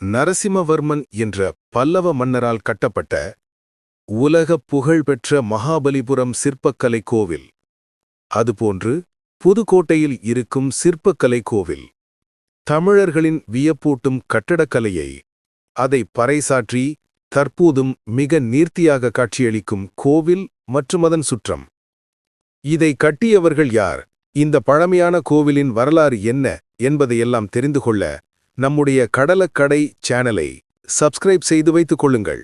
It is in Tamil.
நரசிம்மவர்மன் என்ற பல்லவ மன்னரால் கட்டப்பட்ட உலக புகழ்பெற்ற மகாபலிபுரம் சிற்பக்கலை கோவில். அதுபோன்று புதுக்கோட்டையில் இருக்கும் சிற்பக்கலை கோவில் தமிழர்களின் வியப்பூட்டும் கட்டடக்கலையை அதை பறைசாற்றி தற்போதும் மிக நீர்த்தியாக காட்சியளிக்கும் கோவில் மற்றும் அதன் சுற்றம். இதை கட்டியவர்கள் யார், இந்த பழமையான கோவிலின் வரலாறு என்ன என்பதையெல்லாம் தெரிந்து கொள்ள நம்முடைய கடலக்கடை சேனலை சப்ஸ்கிரைப் செய்து வைத்துக் கொள்ளுங்கள்.